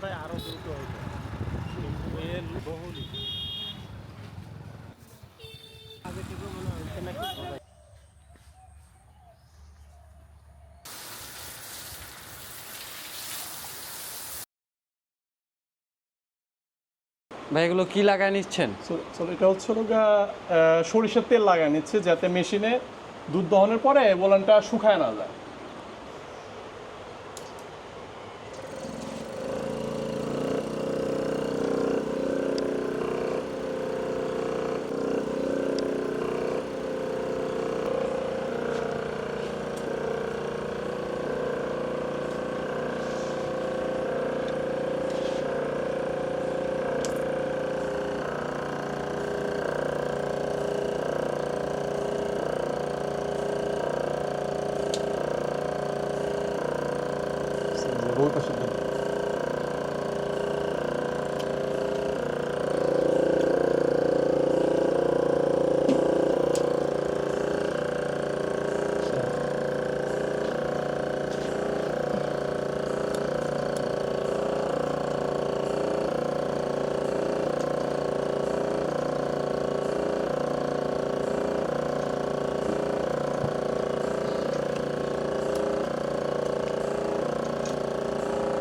ভাই আরো দ্রুত হইতো কিন্তু এর বহুলই আগে থেকে মনে হচ্ছে নাকি ভাই এগুলো কি লাগায় নিচ্ছেন? এটা হচ্ছে সরিষার তেল লাগায় নিচ্ছে যাতে মেশিনে দুধ দহনের পরে বোলানটা শুকায় না যায়। ওই পাশে দেন।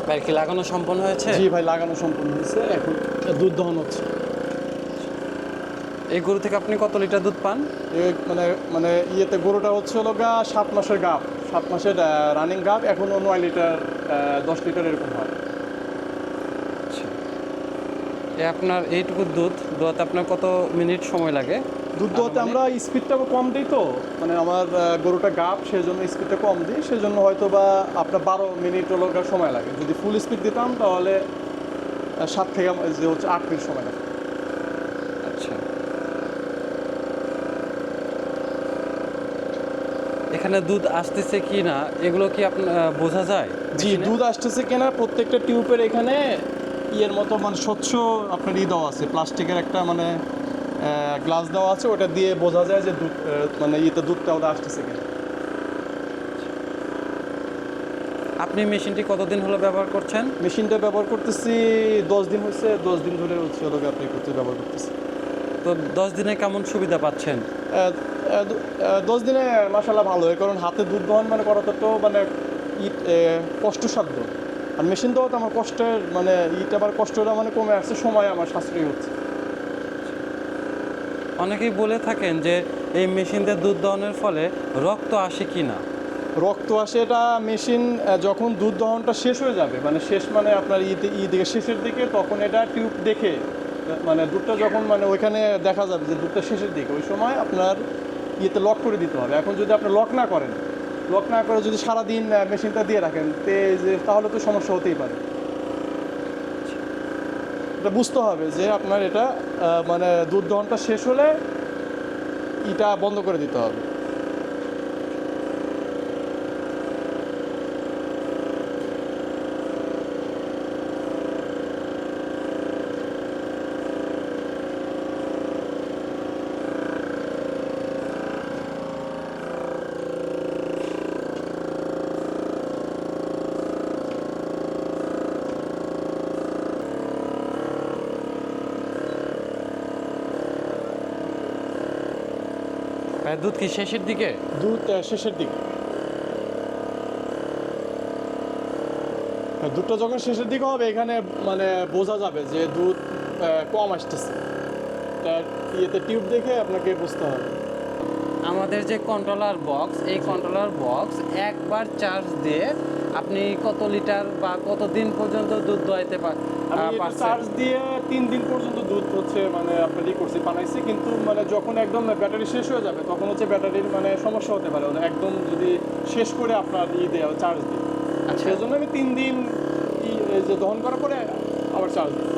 ভাই কি লাগানো সম্পন্ন হয়েছে? জি ভাই, লাগানো সম্পূর্ণ হয়েছে, এখন দুধ দহন হচ্ছে। এই গরু থেকে আপনি কত লিটার দুধ পান? মানে মানে ইয়েতে গরুটা হচ্ছে 7 মাসের গাভ, 7 মাসের রানিং গাভ, এখনও 9 লিটার 10 লিটার এরকম হয়। আপনার এইটুকু দুধ দোয়াতে আপনার কত মিনিট সময় লাগে? দুধ দোয়াতে আমরা স্পিডটা কম দিই, তো মানে আমার গরুটা গাভ, সেই জন্য স্পিডটা কম দিই, সেজন্য হয়তো বা আপনার 12 মিনিট সময় লাগে। যদি ফুল স্পিড দিতাম তাহলে 7 থেকে 8 মিনিট সময় লাগে। আচ্ছা, এখানে দুধ আসতেছে কি না এগুলো কি আপনার বোঝা যায়? জি, দুধ আসতেছে কিনা প্রত্যেকটা টিউবের এখানে ইয়ের মতো মানে স্বচ্ছ আপনার দেওয়া আছে, প্লাস্টিকের একটা মানে গ্লাস দেওয়া আছে, ওটা দিয়ে বোঝা যায় যে দুধ মানে দুধটা ওটা আসতেছে কিনা। আপনি মেশিনটি কতদিন হলো ব্যবহার করছেন? মেশিনটা ব্যবহার করতেছি 10 দিন হয়েছে, 10 দিন ধরে হচ্ছে আপনি ব্যবহার করতেছি। তো 10 দিনে কেমন সুবিধা পাচ্ছেন? 10 দিনে মাশাআল্লাহ ভালো হয়, কারণ হাতে দুধ দহন মানে করাটা তো মানে কষ্টসাধ্য, আর মেশিন দেওয়া তো আমার কষ্টের মানে আমার কষ্টটা মানে কমে আসছে, সময় আমার সাশ্রয়ী হচ্ছে। অনেকেই বলে থাকেন যে এই মেশিন দিয়ে দুধ দহনের ফলে রক্ত আসে কি না। রক্ত আসে, এটা মেশিন যখন দুধ দহনটা শেষ হয়ে যাবে, মানে শেষ মানে আপনার দিকে শেষের দিকে, তখন এটা টিউব দেখে মানে দুধটা যখন মানে ওইখানে দেখা যাবে যে দুধটা শেষের দিকে, ওই সময় আপনার লক করে দিতে হবে। এখন যদি আপনি লক না করেন, লক না করে যদি সারাদিন মেশিনটা দিয়ে রাখেন তাহলে তো সমস্যা হতেই পারে। এটা বুঝতে হবে যে আপনার এটা মানে দুধ দহনটা শেষ হলে এটা বন্ধ করে দিতে হবে। দুধ কি শেষের দিকে? দুধ শেষের দিকে, দুধটা যখন শেষের দিকে হবে এখানে মানে বোঝা যাবে যে দুধ কম আসতেছে, তার টিউব দেখে আপনাকে বুঝতে হবে। আমাদের যে কন্ট্রোলার বক্স, এই কন্ট্রোলার বক্স একবার চার্জ দিয়ে আপনি কত লিটার বা কত দিন পর্যন্ত দুধ দোয়াইতে আমি পারছেন? চার্জ দিয়ে 3 দিন পর্যন্ত দুধ হচ্ছে মানে আপনার বানাইছি, কিন্তু মানে যখন একদম ব্যাটারি শেষ হয়ে যাবে তখন হচ্ছে ব্যাটারির মানে সমস্যা হতে পারে, একদম যদি শেষ করে আপনার দেওয়া চার্জ দিই। আচ্ছা, সেই জন্য আমি 3 দিন যে দহন করার পরে আবার চার্জ দিই।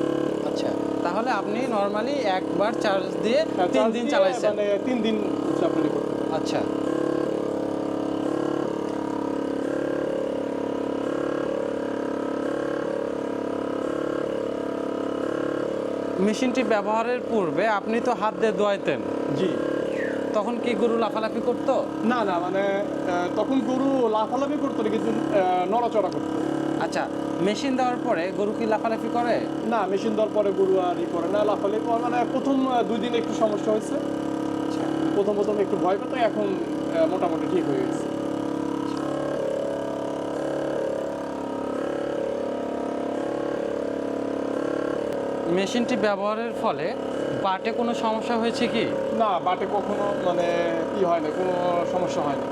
আচ্ছা, তাহলে আপনি নর্মালি একবার চার্জ দিয়ে 3 দিন চালাইছেন? মানে 3 দিন হচ্ছে আপনি করতে পারেন। আচ্ছা, মেশিনটি ব্যবহারের পূর্বে আপনি তো হাত দিয়ে দোয়াইতেন, জি। তখন কি গরু লাফালাফি করতো? না না মানে তখন গরু লাফালাফি করতো না, কিন্তু নড়াচড়া করতো। আচ্ছা, মেশিন দেওয়ার পরে গরু কি লাফালাফি করে? না, মেশিন দেওয়ার পরে গরু আর ই করে না, লাফালাফি করে। মানে প্রথম 2 দিন একটু সমস্যা হয়েছে, প্রথম একটু ভয় পেতো, এখন মোটামুটি ঠিক হয়ে গেছে। মেশিনটি ব্যবহারের ফলে বাটে কোনো সমস্যা হয়েছে কি? না, বাটে কখনো মানে ই হয় না, কোনো সমস্যা হয়নি।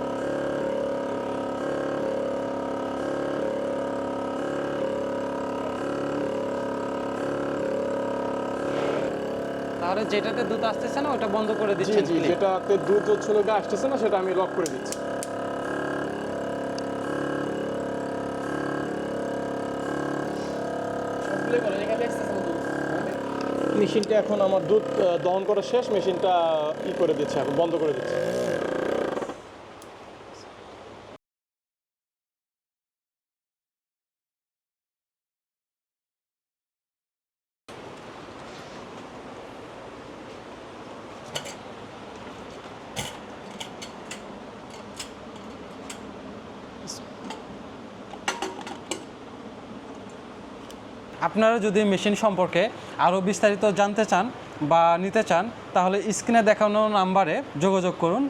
তাহলে যেটাতে দুধ আসতেছে না ওটা বন্ধ করে জি দিচ্ছেন? জি, যেটাতে দুধ হচ্ছিল আসতেছে না সেটা আমি লক করে দিচ্ছি। মেশিনটা এখন আমার দুধ দহন করা শেষ, মেশিনটা ই করে দিচ্ছে, এখন বন্ধ করে দিচ্ছে। আপনারা যদি মেশিন সম্পর্কে আরও বিস্তারিত জানতে চান বা নিতে চান তাহলে স্ক্রিনে দেখানো নাম্বারে যোগাযোগ করুন।